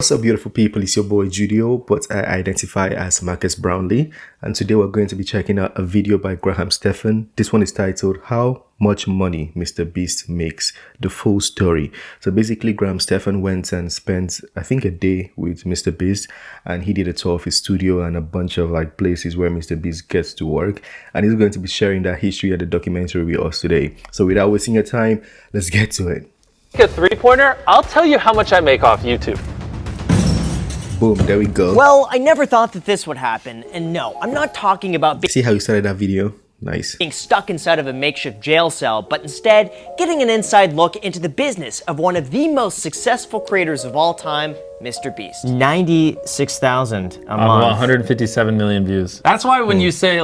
What's up, beautiful people? It's your boy Judeo, but I identify as Marcus Brownlee, and today we're going to be checking out a video by Stephan. This one is titled How Much Money MrBeast Makes, the full story. So basically, Stephan went and spent, I think, a day with MrBeast, and he did a tour of his studio and a bunch of places where MrBeast gets to work, and he's going to be sharing that history of the documentary with us today. So without wasting your time, let's get to it. A three-pointer, I'll tell you how much I make off YouTube. Boom, there we go. Well, I never thought that this would happen, and no, I'm not talking about See how you started that video? Nice. being stuck inside of a makeshift jail cell, but instead getting an inside look into the business of one of the most successful creators of all time, MrBeast. 96,000 a month. 157 million views. That's why when you say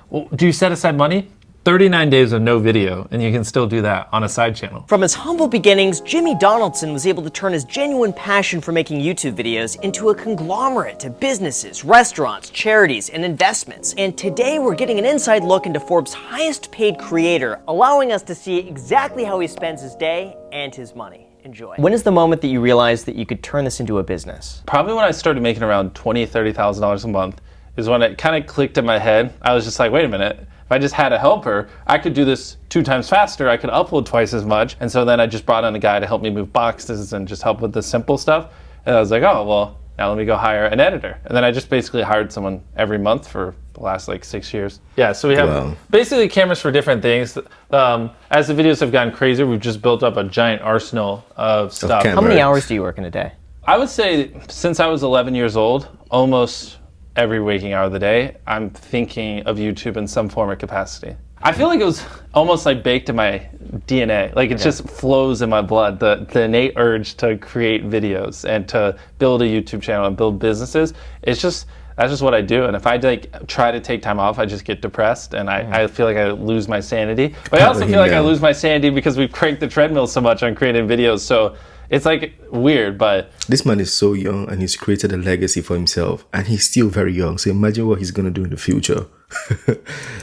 well, do you set aside money? 39 days of no video, and you can still do that on a side channel. From his humble beginnings, Jimmy Donaldson was able to turn his genuine passion for making YouTube videos into a conglomerate of businesses, restaurants, charities, and investments. And today we're getting an inside look into Forbes' highest paid creator, allowing us to see exactly how he spends his day and his money. Enjoy. When is the moment that you realized that you could turn this into a business? Probably when I started making around $20,000, $30,000 a month is when it kind of clicked in my head. I was just like, wait a minute. If I just had a helper, I could do this 2 times faster. I could upload twice as much. And so then I just brought on a guy to help me move boxes and just help with the simple stuff. And I was like, oh, well, now let me go hire an editor. And then I just basically hired someone every month for the last 6 years. Yeah, so we have basically cameras for different things. As the videos have gotten crazier, we've just built up a giant arsenal of stuff. How many hours do you work in a day? I would say since I was 11 years old, almost every waking hour of the day, I'm thinking of YouTube in some form or capacity. I feel like it was almost baked in my DNA. It just flows in my blood, the innate urge to create videos and to build a YouTube channel and build businesses. That's just what I do. And if I try to take time off, I just get depressed and I feel like I lose my sanity. But I also feel like I lose my sanity because we've cranked the treadmill so much on creating videos. So it's weird, but this man is so young and he's created a legacy for himself, and he's still very young. So imagine what he's gonna do in the future.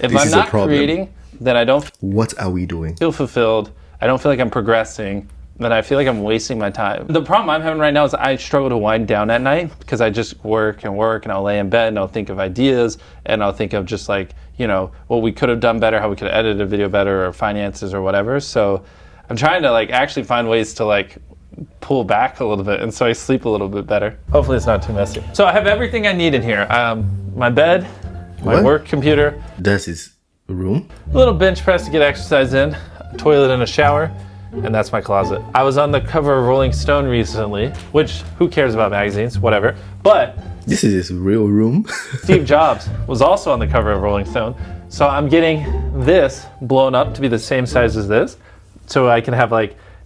If I'm not creating, then I don't. What are we doing? Feel fulfilled. I don't feel like I'm progressing. Then I feel like I'm wasting my time. The problem I'm having right now is I struggle to wind down at night because I just work, and I'll lay in bed and I'll think of ideas and I'll think of just what we could have done better, how we could have edited a video better, or finances or whatever. So I'm trying to actually find ways to pull back a little bit, and so I sleep a little bit better. Hopefully it's not too messy. So I have everything I need in here. My bed, my work computer. That's his room? A little bench press to get exercise in, a toilet and a shower, and that's my closet. I was on the cover of Rolling Stone recently, which who cares about magazines, whatever, but this is his real room. Steve Jobs was also on the cover of Rolling Stone, so I'm getting this blown up to be the same size as this, so I can have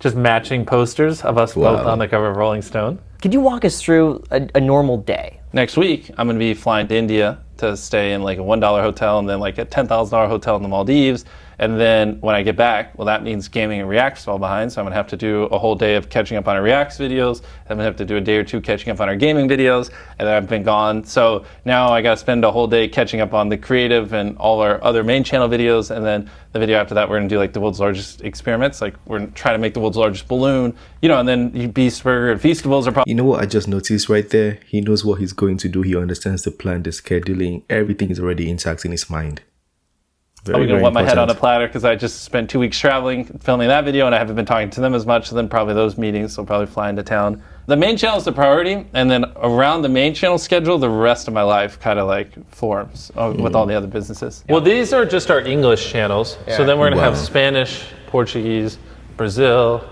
just matching posters of us both on the cover of Rolling Stone. Could you walk us through a normal day? Next week, I'm going to be flying to India to stay in a $1 hotel and then a $10,000 hotel in the Maldives. And then when I get back, that means gaming and React's all behind. So I'm going to have to do a whole day of catching up on our React's videos. I'm going to have to do a day or two catching up on our gaming videos. And then I've been gone. So now I got to spend a whole day catching up on the creative and all our other main channel videos. And then the video after that, we're going to do the world's largest experiments. We're trying to make the world's largest balloon, and then Beast Burger and Feastables are probably. You know what I just noticed right there? He knows what he's going to do. He understands the plan, the scheduling. Everything is already intact in his mind. I'm going to want my head on a platter because I just spent 2 weeks traveling, filming that video, and I haven't been talking to them as much. So then probably those meetings will probably fly into town. The main channel is the priority, and then around the main channel schedule, the rest of my life kind of forms with all the other businesses. Well, these are just our English channels. Yeah. So then we're going to have Spanish, Portuguese, Brazil,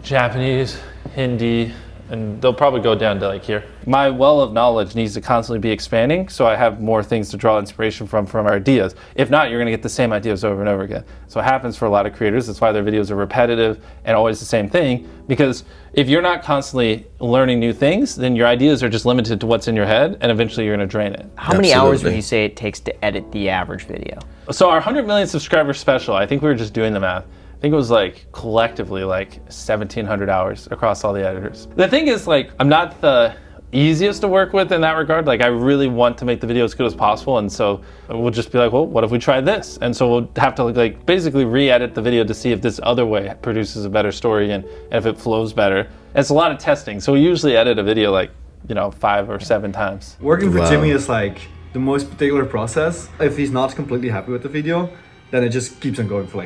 Japanese, Hindi, and they'll probably go down to here. My well of knowledge needs to constantly be expanding, so I have more things to draw inspiration from our ideas. If not, you're gonna get the same ideas over and over again. So it happens for a lot of creators. That's why their videos are repetitive and always the same thing, because if you're not constantly learning new things, then your ideas are just limited to what's in your head, and eventually you're gonna drain it. How many hours would you say it takes to edit the average video? So our 100 million subscriber special, I think we were just doing the math. I think it was collectively 1,700 hours across all the editors. The thing is I'm not the easiest to work with in that regard. Like I really want to make the video as good as possible, and so we'll just be like, well, what if we try this? And so we'll have to like basically re-edit the video to see if this other way produces a better story and if it flows better. And it's a lot of testing, so we usually edit a video like 5 or 7 times. Working for Jimmy is like the most particular process. If he's not completely happy with the video, then it just keeps on going for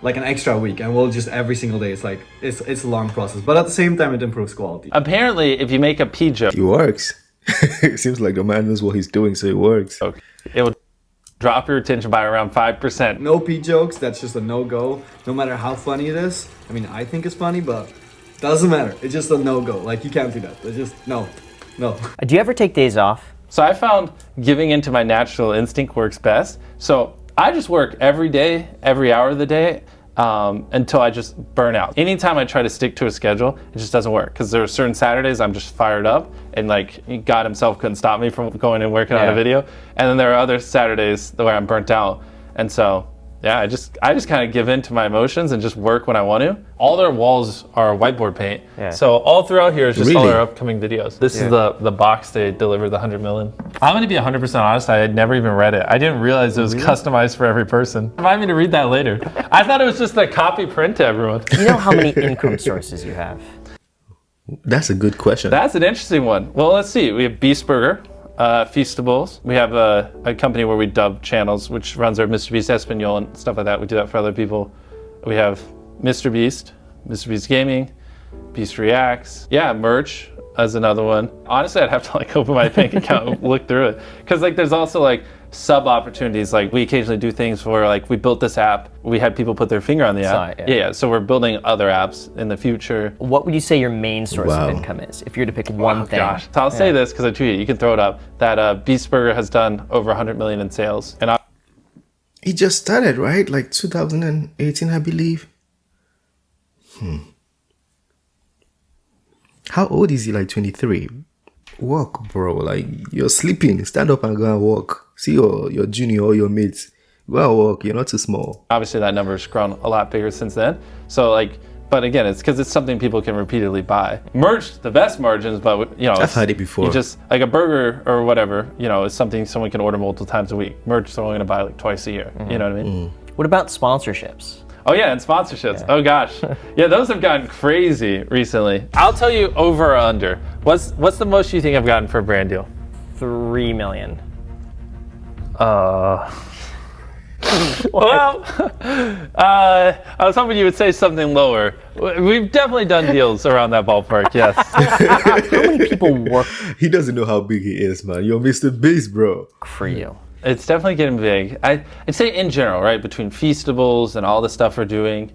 like an extra week, and we'll just every single day. It's like it's a long process, but at the same time it improves quality. Apparently, if you make a pee joke, it works. It seems like the man knows what he's doing, so it works. It will drop your attention by around 5%. No pee jokes, that's just a no-go. No matter how funny it is. I mean, I think it's funny, but doesn't matter. It's just a no-go. Like you can't do that. It's just no. Do you ever take days off? So I found giving into my natural instinct works best. So I just work every day, every hour of the day, until I just burn out. Anytime I try to stick to a schedule, it just doesn't work, because there are certain Saturdays I'm just fired up and like God himself couldn't stop me from going and working on a video. And then there are other Saturdays where I'm burnt out. And so yeah, I just kind of give in to my emotions and just work when I want to. All their walls are whiteboard paint. Yeah. So all throughout here is just all their upcoming videos. This is the box they delivered, the 100 million. I'm going to be 100% honest, I had never even read it. I didn't realize it was customized for every person. Remind me to read that later. I thought it was just a copy print to everyone. You know how many income sources you have? That's a good question. That's an interesting one. Well, let's see. We have Beast Burger. Feastables. We have a company where we dub channels, which runs our MrBeast Espanol and stuff like that. We do that for other people. We have MrBeast, MrBeast Gaming, Beast Reacts. Yeah, merch as another one. Honestly, I'd have to like open my bank account and look through it, because like there's also like sub opportunities. Like we occasionally do things where like we built this app, we had people put their finger on the app. Yeah, so we're building other apps in the future. What would you say your main source of income is, if you were to pick one thing? Gosh, so I'll say this because I tweeted it. You can throw it up. That Beast Burger has done over 100 million in sales, and he just started, right? Like 2018, I believe. How old is he? Like 23. Walk, bro. Like you're sleeping. Stand up and go and walk. See your junior or your mates. Go and walk. You're not too small. Obviously, that number's grown a lot bigger since then. So like, but again, it's because it's something people can repeatedly buy. Merch, the best margins, but I've had it before. You just like a burger or whatever. Is something someone can order multiple times a week. Merch, they're only gonna buy like twice a year. You know what I mean? What about sponsorships? Oh yeah, and sponsorships. Yeah. Oh gosh. Yeah, those have gotten crazy recently. I'll tell you over or under. What's the most you think I've gotten for a brand deal? 3 million. Well, I was hoping you would say something lower. We've definitely done deals around that ballpark, yes. How many people work? He doesn't know how big he is, man. You're MrBeast, bro. For you. It's definitely getting big. I'd say in general, right, between Feastables and all the stuff we're doing,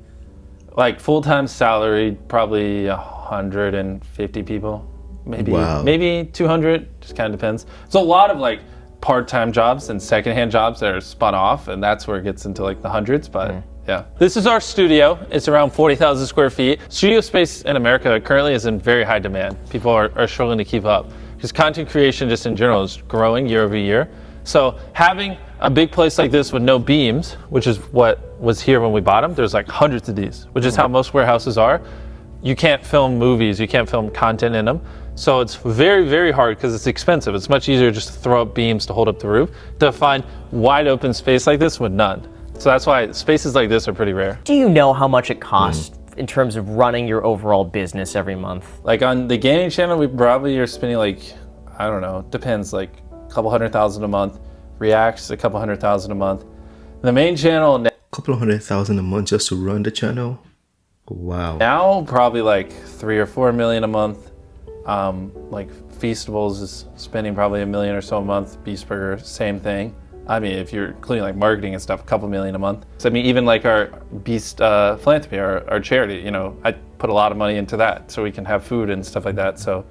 like full-time salary, probably 150 people, maybe 200, just kind of depends. So a lot of like part-time jobs and secondhand jobs that are spun off, and that's where it gets into like the hundreds, but yeah. This is our studio. It's around 40,000 square feet. Studio space in America currently is in very high demand. People are struggling to keep up because content creation just in general is growing year over year. So having a big place like this with no beams, which is what was here when we bought them, there's like hundreds of these, which is how most warehouses are. You can't film movies, you can't film content in them. So it's very, very hard because it's expensive. It's much easier just to throw up beams to hold up the roof, to find wide open space like this with none. So that's why spaces like this are pretty rare. Do you know how much it costs in terms of running your overall business every month? Like on the gaming channel, we probably are spending like, I don't know, depends, like couple $100,000 a month. Reacts a couple $100,000 a month. The main channel now, couple $100,000 a month just to run the channel. Wow. Now probably like 3 or 4 million a month. Like Feastables is spending probably $1 million or so a month. Beast Burger, same thing. I mean, if you're including like marketing and stuff, a couple million a month. So I mean, even like our Beast philanthropy, our charity, I put a lot of money into that so we can have food and stuff like that. So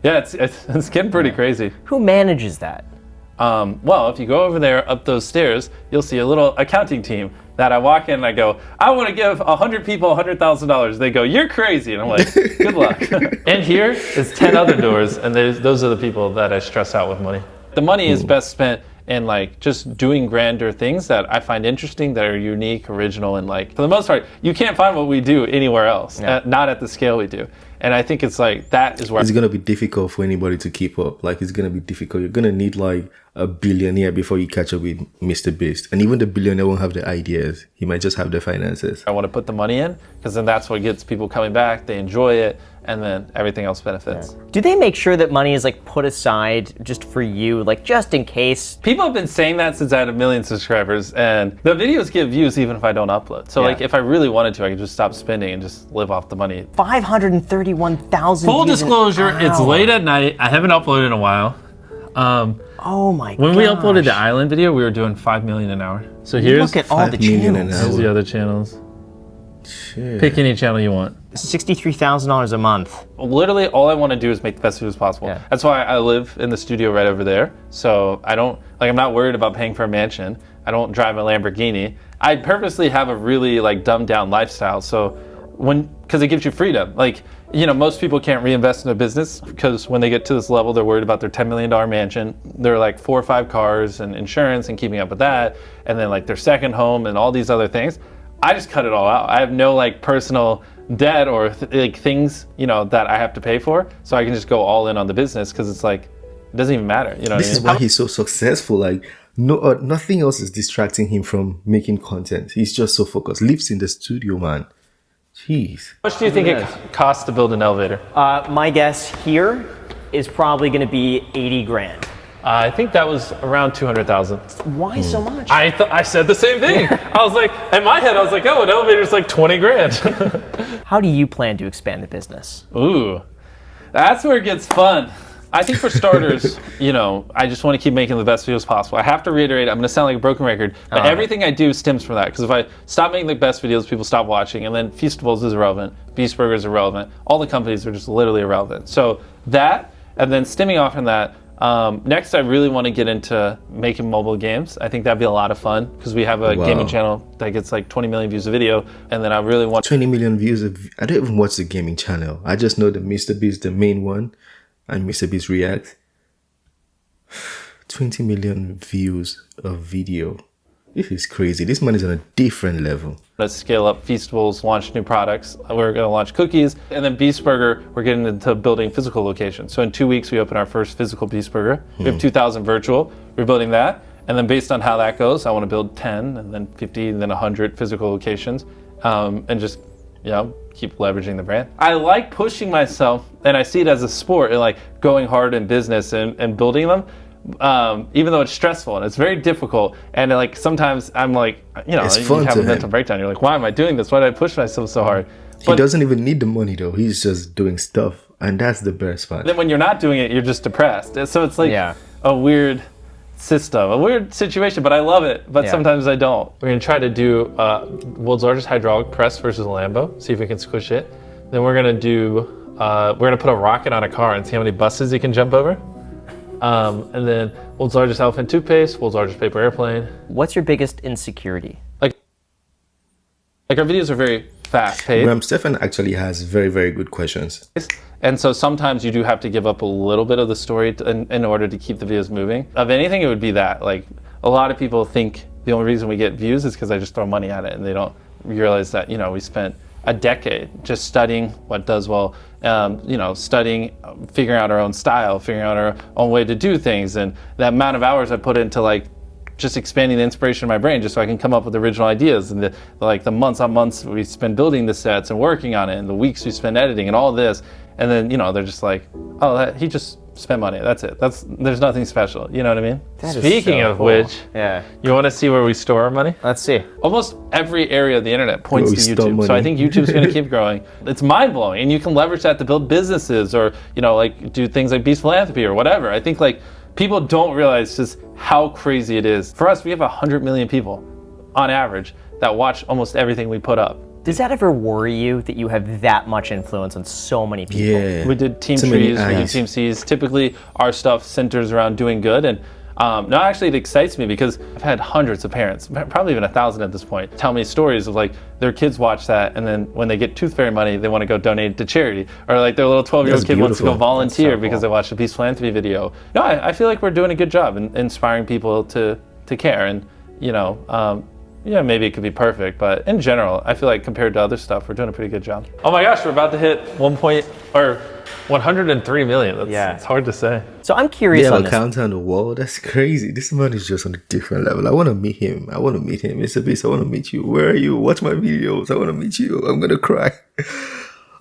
yeah, it's getting pretty crazy. Who manages that? Well, if you go over there up those stairs, you'll see a little accounting team that I walk in and I go, I want to give 100 people $100,000. They go, you're crazy. And I'm like, good luck. And here is 10 other doors, and those are the people that I stress out with money. The money is best spent and like just doing grander things that I find interesting, that are unique, original, and like for the most part, you can't find what we do anywhere else, not at the scale we do. And I think it's like that is where it's gonna be difficult for anybody to keep up. Like it's gonna be difficult. You're gonna need like a billionaire before you catch up with MrBeast, and even the billionaire won't have the ideas. He might just have the finances. I want to put the money in because then that's what gets people coming back. They enjoy it, and then everything else benefits. Do they make sure that money is like put aside just for you, like just in case? People have been saying that since I had 1 million subscribers, and the videos get views even if I don't upload. So like if I really wanted to, I could just stop spending and just live off the money. 531,000 Full disclosure, it's late at night. I haven't uploaded in a while. Oh my god. When we uploaded the island video, we were doing 5 million an hour. So here's look at all the channels. Here's the other channels. Shit. Pick any channel you want. $63,000 a month. Literally, all I want to do is make the best videos possible. Yeah. That's why I live in the studio right over there. So I don't, like, I'm not worried about paying for a mansion. I don't drive a Lamborghini. I purposely have a really like dumbed down lifestyle. So because it gives you freedom. Like, you know, most people can't reinvest in a business because when they get to this level, they're worried about their $10 million mansion. They're like 4 or 5 cars and insurance and keeping up with that. And then like their second home and all these other things. I just cut it all out. I have no like personal debt or like things, you know, that I have to pay for. So I can just go all in on the business because it's like, it doesn't even matter. You know This what I is mean? why he's so successful. Like nothing else is distracting him from making content. He's just so focused. Lives in the studio, man. Jeez. How much do you think it costs to build an elevator? My guess here is probably going to be 80 grand. I think that was around 200,000. Why so much? I said the same thing. I was like, in my head, I was like, oh, an elevator's like 20 grand. How do you plan to expand the business? Ooh, that's where it gets fun. I think for starters, you know, I just want to keep making the best videos possible. I have to reiterate, I'm going to sound like a broken record, but everything I do stems from that. Because if I stop making the best videos, people stop watching, and then Feastables is irrelevant, Beast Burger is irrelevant, all the companies are just literally irrelevant. So that, and then stemming off from that, next I really want to get into making mobile games. I think that'd be a lot of fun because we have a gaming channel that gets like 20 million views a video, and then I really want 20 million views. I don't even watch the gaming channel. I just know that MrBeast, the main one, and MrBeast React. 20 million views of video. This is crazy. This man is on a different level. Let's scale up Feastables, launch new products. We're going to launch cookies. And then Beast Burger, we're getting into building physical locations. So in 2 weeks, we open our first physical Beast Burger. We have 2,000 virtual. We're building that. And then based on how that goes, I want to build 10 and then 50 and then 100 physical locations. And just, you know, keep leveraging the brand. I like pushing myself, and I see it as a sport, and like going hard in business and building them. Even though it's stressful and it's very difficult, and like sometimes I'm like, you know, you have a mental breakdown. You're like, why am I doing this? Why did I push myself so hard? But he doesn't even need the money though. He's just doing stuff, and that's the best part. Then when you're not doing it, you're just depressed. So it's like a weird system, a weird situation, but I love it. But sometimes I don't. We're gonna try to do world's largest hydraulic press versus a Lambo. See if we can squish it. Then we're gonna do, we're gonna put a rocket on a car and see how many buses you can jump over. And then world's largest elephant toothpaste, world's largest paper airplane. What's your biggest insecurity? Like our videos are very fast paced. Stephan actually has very, very good questions. And so sometimes you do have to give up a little bit of the story in order to keep the videos moving. Of anything, it would be that. Like a lot of people think the only reason we get views is because I just throw money at it, and they don't realize that, you know, we spent a decade just studying what does well, you know, studying, figuring out our own style, figuring out our own way to do things, and the amount of hours I put into like just expanding the inspiration in my brain just so I can come up with original ideas, and the months on months we spend building the sets and working on it, and the weeks we spend editing and all this, and then, you know, they're just like, oh, he just spent money, that's it. There's nothing special, you know what I mean? Speaking of which, you want to see where we store our money? Let's see. Almost every area of the internet points to YouTube. So I think YouTube's going to keep growing. It's mind-blowing, and you can leverage that to build businesses, or, you know, like do things like Beast Philanthropy or whatever. I think like people don't realize just how crazy it is. For us, we have 100 million people on average that watch almost everything we put up. Does that ever worry you that you have that much influence on so many people? Yeah. We did Team Trees, we did Team C's. Typically, our stuff centers around doing good, and No, actually, it excites me because I've had hundreds of parents, probably even 1,000 at this point, tell me stories of like their kids watch that, and then when they get tooth fairy money, they want to go donate it to charity, or like their little 12-year-old kid wants to go volunteer because they watched a Peace Philanthropy video. No, I feel like we're doing a good job in inspiring people to care, and yeah, maybe it could be perfect, but in general, I feel like compared to other stuff, we're doing a pretty good job. Oh my gosh, we're about to hit 103 million. It's hard to say. So I'm curious on this. Countdown the wall. That's crazy. This man is just on a different level. I want to meet him. MrBeast, I want to meet you. Where are you? Watch my videos. I want to meet you. I'm gonna cry.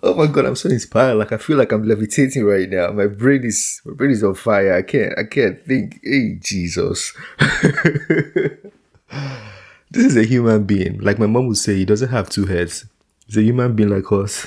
Oh my god, I'm so inspired. Like I feel like I'm levitating right now. My brain is on fire. I can't think. Hey Jesus. This is a human being. Like my mom would say, he doesn't have two heads. He's a human being like us.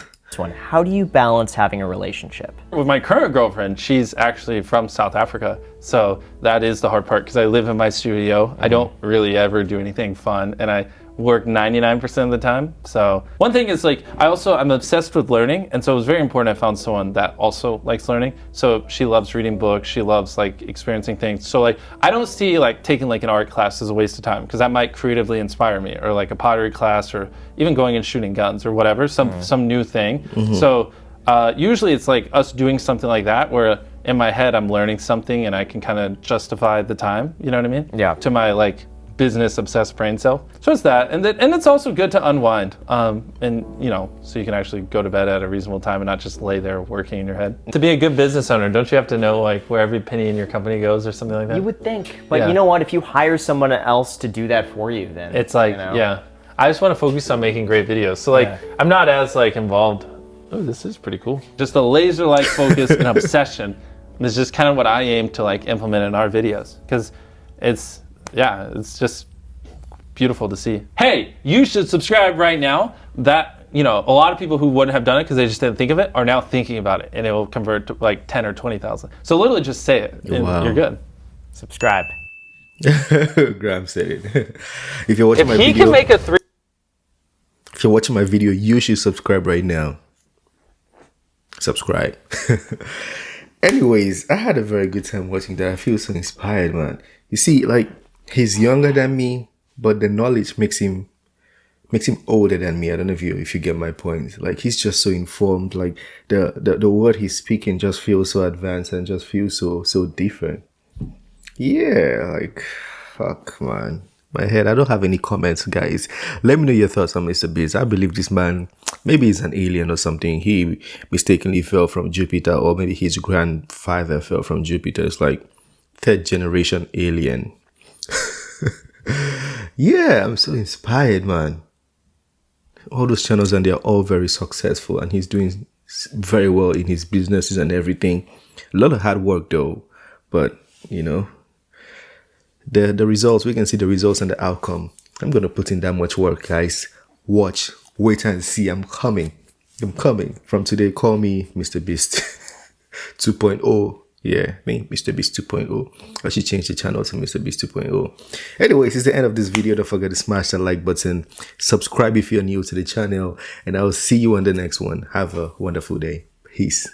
How do you balance having a relationship? With my current girlfriend, she's actually from South Africa. So that is the hard part because I live in my studio. I don't really ever do anything fun, and I work 99% of the time. So one thing is like, I'm obsessed with learning. And so it was very important I found someone that also likes learning. So she loves reading books. She loves like experiencing things. So like, I don't see like taking like an art class as a waste of time because that might creatively inspire me, or like a pottery class, or even going and shooting guns or whatever, some new thing. So usually it's like us doing something like that where in my head, I'm learning something and I can kind of justify the time, you know what I mean? Yeah. To my like business obsessed brain self. So it's that, and it's also good to unwind, and so you can actually go to bed at a reasonable time and not just lay there working in your head. To be a good business owner, don't you have to know like where every penny in your company goes or something like that? You would think, but you know what? If you hire someone else to do that for you, then it's like, I just want to focus on making great videos. So like, I'm not as like involved. Oh, this is pretty cool. Just a laser-like focus and obsession. And it's just kind of what I aim to like implement in our videos, because it's just beautiful to see. Hey, you should subscribe right now. That, a lot of people who wouldn't have done it because they just didn't think of it are now thinking about it, and it will convert to like 10 or 20,000. So literally just say it and you're good. Subscribe. Graham said it. If you're watching If you're watching my video, you should subscribe right now. Subscribe. Anyways, I had a very good time watching that. I feel so inspired, man. You see, like, he's younger than me, but the knowledge makes him older than me. I don't know if you get my point. Like, he's just so informed. Like the word he's speaking just feels so advanced and just feels so different. Yeah, like, fuck, man. My head. I don't have any comments, guys. Let me know your thoughts on MrBeast. I believe this man, maybe he's an alien or something. He mistakenly fell from Jupiter, or maybe his grandfather fell from Jupiter. It's like third generation alien. Yeah, I'm so inspired, man. All those channels, and they're all very successful, and he's doing very well in his businesses and everything. A lot of hard work though, but the results, we can see the results and the outcome. I'm gonna put in that much work, guys. Watch, wait and see. I'm coming. From today, call me MrBeast 2.0. Yeah, me, MrBeast 2.0. I should change the channel to MrBeast 2.0. Anyways, it's the end of this video. Don't forget to smash that like button. Subscribe if you're new to the channel. And I will see you on the next one. Have a wonderful day. Peace.